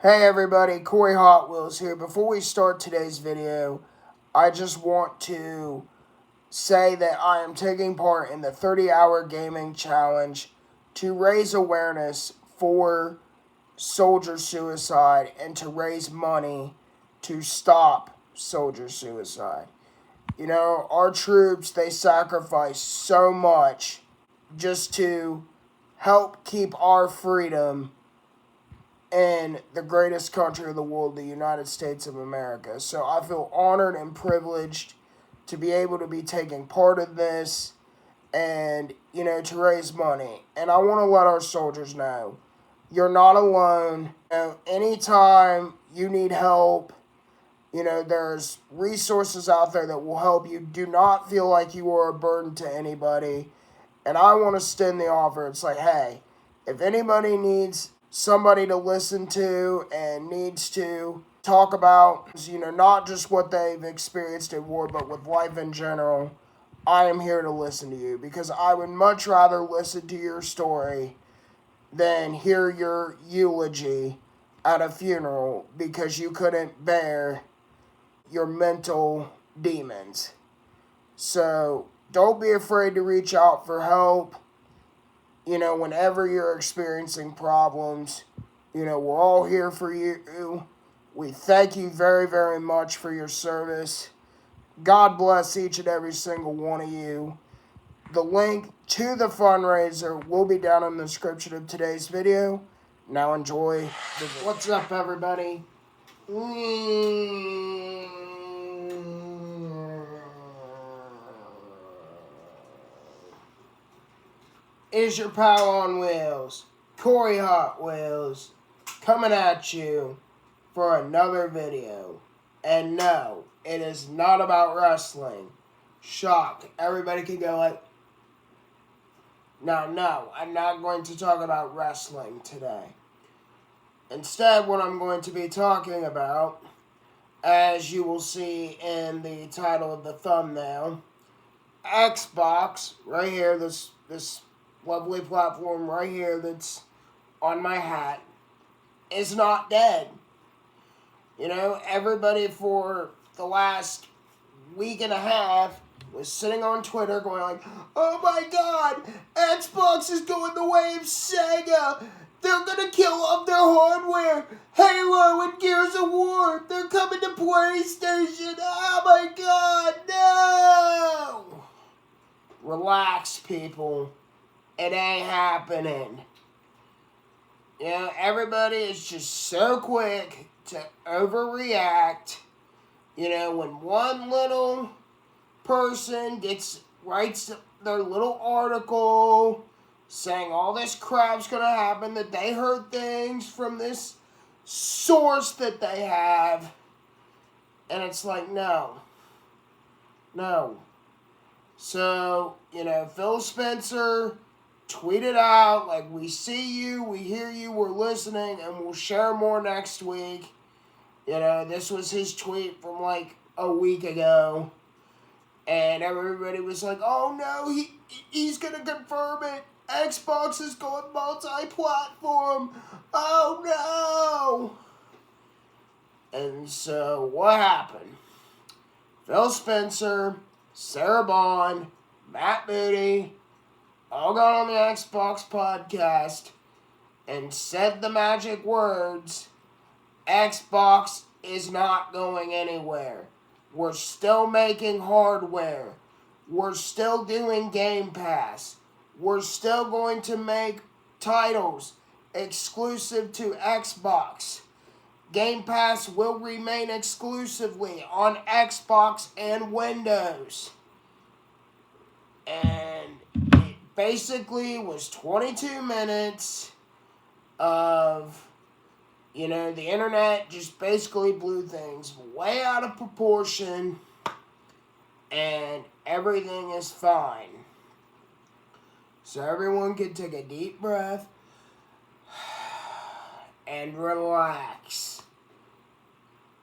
Hey everybody, Corey Hot Wheels here. Before we start today's video, I just want to say that I am taking part in the 30-hour gaming challenge to raise awareness for soldier suicide and to raise money to stop soldier suicide. You know, our troops, they sacrifice so much just to help keep our freedom in the greatest country of the world, the United States of America. So I feel honored and privileged to be able to be taking part in this and, to raise money. And I want to let our soldiers know you're not alone. Anytime you need help, there's resources out there that will help you. Do not feel like you are a burden to anybody. And I want to extend the offer. It's like, hey, if anybody needs somebody to listen to and needs to talk about, not just what they've experienced at war, but with life in general, I am here to listen to you because I would much rather listen to your story than hear your eulogy at a funeral because you couldn't bear your mental demons. So don't be afraid to reach out for help. Whenever you're experiencing problems, we're all here for you. We thank you very, very much for your service. God bless each and every single one of you. The link to the fundraiser will be down in the description of today's video. Now enjoy the video. What's up, everybody? Is your pal on wheels, Corey Hot Wheels, coming at you for another video. And no, it is not about wrestling. Shock. Everybody can go like, no, I'm not going to talk about wrestling today. Instead, what I'm going to be talking about, as you will see in the title of the thumbnail, Xbox, right here, this lovely platform right here that's on my hat, is not dead. Everybody for the last week and a half was sitting on Twitter going like, oh my god, Xbox is going the way of Sega. They're going to kill off their hardware. Halo and Gears of War, they're coming to PlayStation. Oh my god, no. Relax, people. It ain't happening. Everybody is just so quick to overreact. When one little person writes their little article saying all this crap's gonna happen, that they heard things from this source that they have, and it's like, no. So, Phil Spencer tweeted out, like, we see you, we hear you, we're listening, and we'll share more next week. This was his tweet from, like, a week ago. And everybody was like, oh, no, he's going to confirm it. Xbox is going multi-platform. Oh, no. And so, what happened? Phil Spencer, Sarah Bond, Matt Moody, all got on the Xbox podcast and said the magic words, Xbox is not going anywhere. We're still making hardware. We're still doing Game Pass. We're still going to make titles exclusive to Xbox. Game Pass will remain exclusively on Xbox and Windows. And it basically was 22 minutes of, the internet just basically blew things way out of proportion, and everything is fine. So everyone can take a deep breath and relax.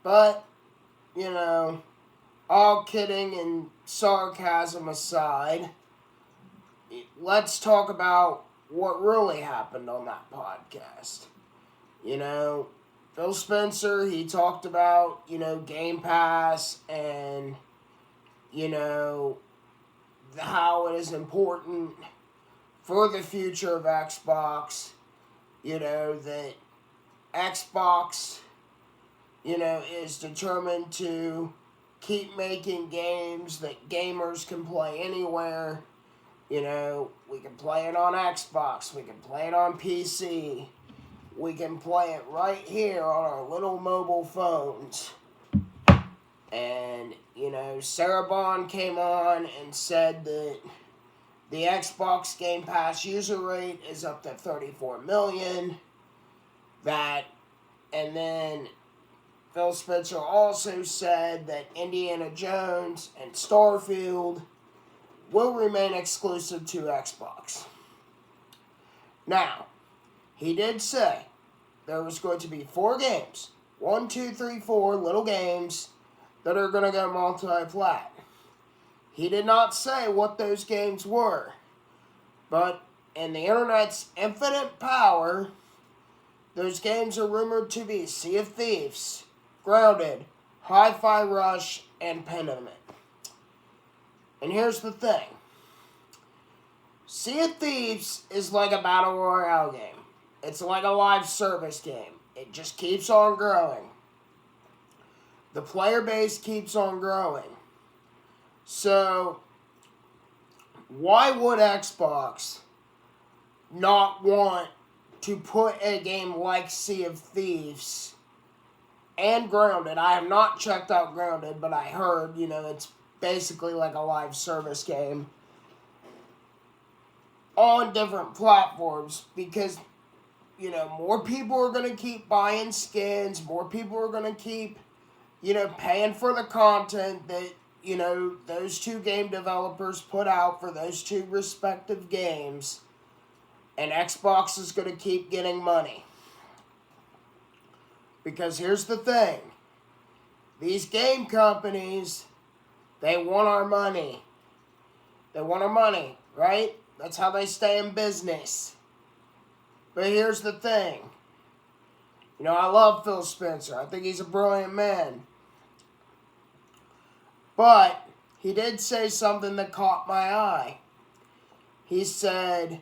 But, all kidding and sarcasm aside, let's talk about what really happened on that podcast. Phil Spencer, he talked about, Game Pass and, how it is important for the future of Xbox, that Xbox, is determined to keep making games that gamers can play anywhere. We can play it on Xbox, we can play it on PC, we can play it right here on our little mobile phones. And, Sarah Bond came on and said that the Xbox Game Pass user rate is up to 34 million. And then Phil Spencer also said that Indiana Jones and Starfield will remain exclusive to Xbox. Now, he did say there was going to be 4 games, 1, 2, 3, 4 little games that are going to go multi-plat. He did not say what those games were, but in the internet's infinite power, those games are rumored to be Sea of Thieves, Grounded, Hi-Fi Rush, and Pentiment. And here's the thing. Sea of Thieves is like a battle royale game. It's like a live service game. It just keeps on growing. The player base keeps on growing. So, why would Xbox not want to put a game like Sea of Thieves and Grounded? I have not checked out Grounded, but I heard, it's basically like a live service game on different platforms because, more people are going to keep buying skins, more people are going to keep, paying for the content that, those 2 game developers put out for those 2 respective games, and Xbox is going to keep getting money. Because here's the thing. These game companies, they want our money. They want our money, right? That's how they stay in business. But here's the thing. I love Phil Spencer. I think he's a brilliant man. But he did say something that caught my eye. He said,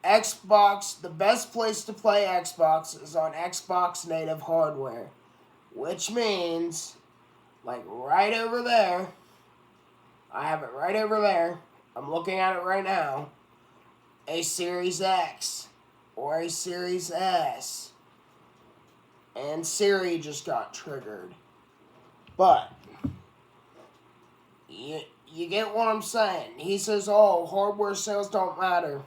Xbox, the best place to play Xbox is on Xbox native hardware. Which means, like right over there, I have it right over there, I'm looking at it right now, a Series X or a Series S. And Siri just got triggered. But, you get what I'm saying. He says, hardware sales don't matter.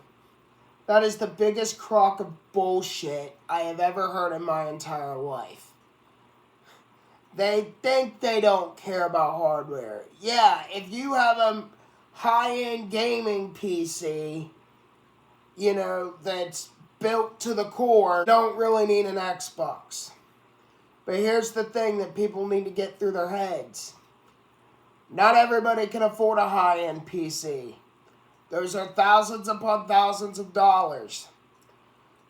That is the biggest crock of bullshit I have ever heard in my entire life. They think they don't care about hardware. Yeah, if you have a high-end gaming PC, that's built to the core, you don't really need an Xbox. But here's the thing that people need to get through their heads. Not everybody can afford a high-end PC. Those are thousands upon thousands of dollars.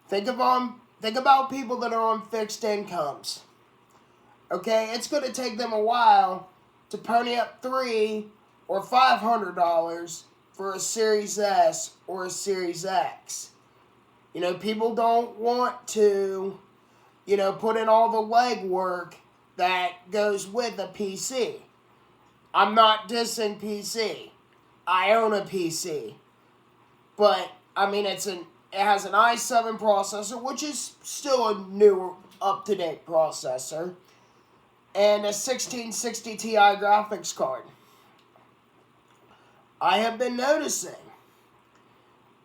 Think about people that are on fixed incomes. Okay, it's going to take them a while to pony up $300 or $500 for a Series S or a Series X. People don't want to, put in all the legwork that goes with a PC. I'm not dissing PC. I own a PC. But, it has an i7 processor, which is still a newer, up-to-date processor, and a 1660 Ti graphics card. I have been noticing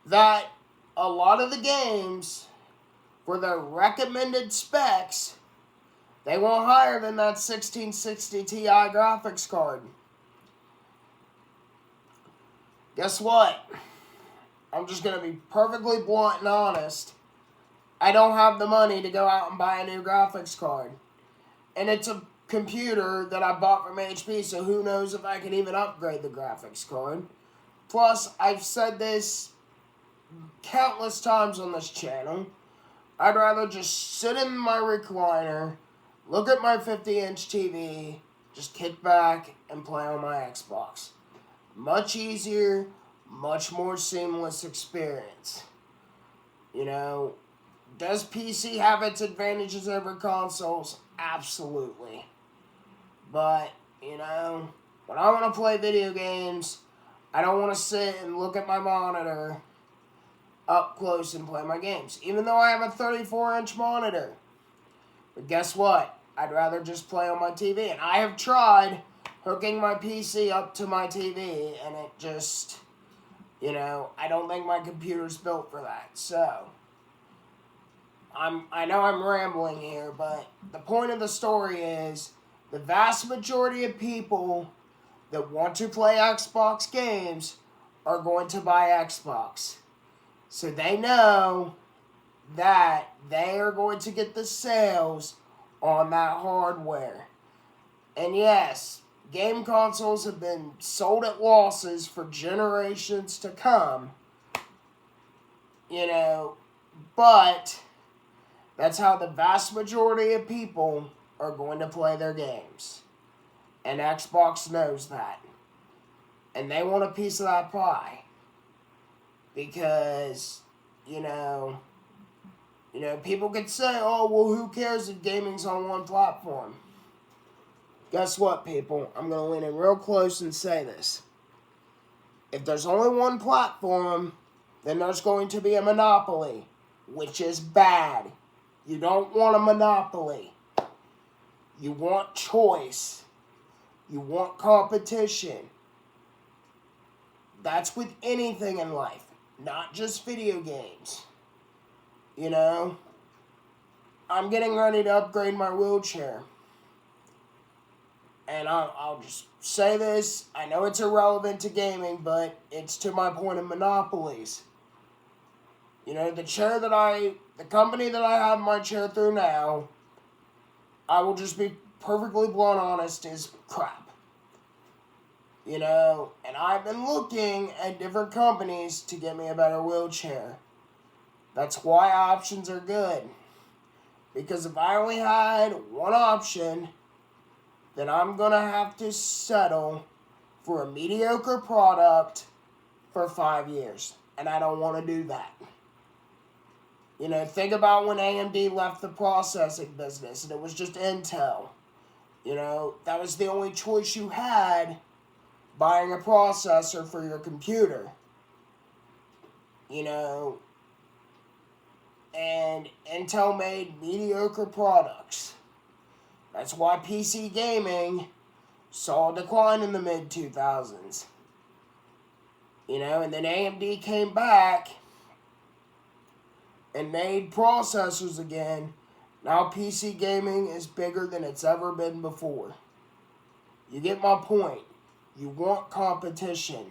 that a lot of the games, for their recommended specs, they want higher than that 1660 Ti graphics card. Guess what? I'm just going to be perfectly blunt and honest. I don't have the money to go out and buy a new graphics card. And it's a computer that I bought from HP, so who knows if I can even upgrade the graphics card. Plus, I've said this countless times on this channel, I'd rather just sit in my recliner, look at my 50-inch TV, just kick back and play on my Xbox. Much easier, much more seamless experience. You know, does PC have its advantages over consoles? Absolutely. But, you know, when I want to play video games, I don't want to sit and look at my monitor up close and play my games. Even though I have a 34-inch monitor. But guess what? I'd rather just play on my TV. And I have tried hooking my PC up to my TV, and it just, you know, I don't think my computer's built for that. So, I know I'm rambling here, but the point of the story is the vast majority of people that want to play Xbox games are going to buy Xbox. So they know that they are going to get the sales on that hardware. And yes, game consoles have been sold at losses for generations to come. You know, but that's how the vast majority of people are going to play their games. And Xbox knows that. And they want a piece of that pie. Because, you know, people could say, oh, well, who cares if gaming's on one platform? Guess what, people? I'm going to lean in real close and say this. If there's only one platform, then there's going to be a monopoly, which is bad. You don't want a monopoly. You want choice. You want competition. That's with anything in life, not just video games. You know, I'm getting ready to upgrade my wheelchair. And I'll just say this. I know it's irrelevant to gaming, but it's to my point of monopolies. You know, the company that I have my chair through now, I will just be perfectly blunt honest, is crap. You know, and I've been looking at different companies to get me a better wheelchair. That's why options are good. Because if I only had one option, then I'm going to have to settle for a mediocre product for 5 years. And I don't want to do that. You know, think about when AMD left the processing business and it was just Intel. You know, that was the only choice you had, buying a processor for your computer. You know, and Intel made mediocre products. That's why PC gaming saw a decline in the mid-2000s. You know, and then AMD came back and made processors again. Now PC gaming is bigger than it's ever been before. You get my point. You want competition.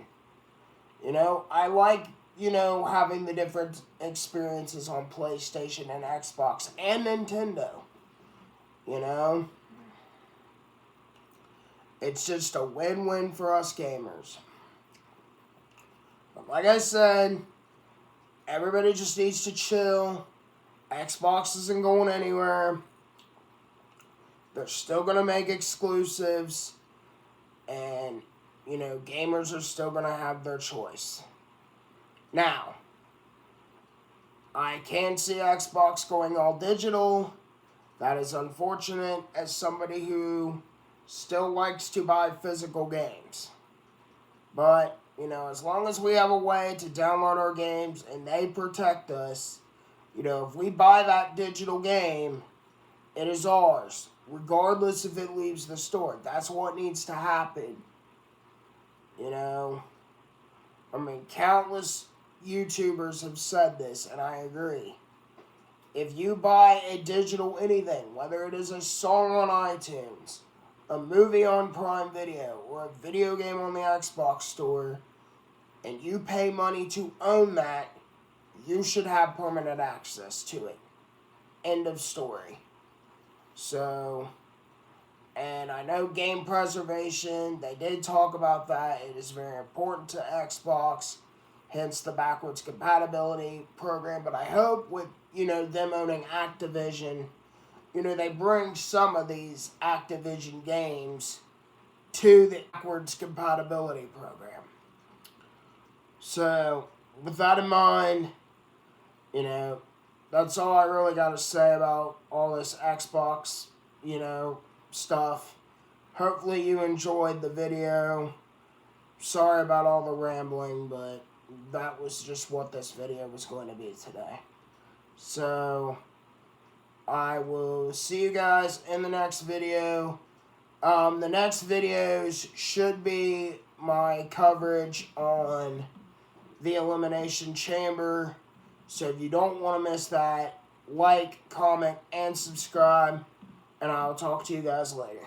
You know, I like, you know, having the different experiences on PlayStation and Xbox and Nintendo. You know? It's just a win-win for us gamers. But like I said, everybody just needs to chill. Xbox isn't going anywhere. They're still going to make exclusives. And, you know, gamers are still going to have their choice. Now, I can see Xbox going all digital. That is unfortunate as somebody who still likes to buy physical games. But, you know, as long as we have a way to download our games and they protect us, you know, if we buy that digital game, it is ours, regardless if it leaves the store. That's what needs to happen. You know, I mean, countless YouTubers have said this, and I agree. If you buy a digital anything, whether it is a song on iTunes, a movie on Prime Video, or a video game on the Xbox store, and you pay money to own that, you should have permanent access to it. End of story. So, and I know game preservation, they did talk about that. It is very important to Xbox, hence the backwards compatibility program. But I hope with, them owning Activision, they bring some of these Activision games to the backwards compatibility program. So, with that in mind, that's all I really got to say about all this Xbox, stuff. Hopefully you enjoyed the video. Sorry about all the rambling, but that was just what this video was going to be today. So, I will see you guys in the next video. The next videos should be my coverage on the Elimination Chamber. So if you don't want to miss that, like, comment, and subscribe. And I'll talk to you guys later.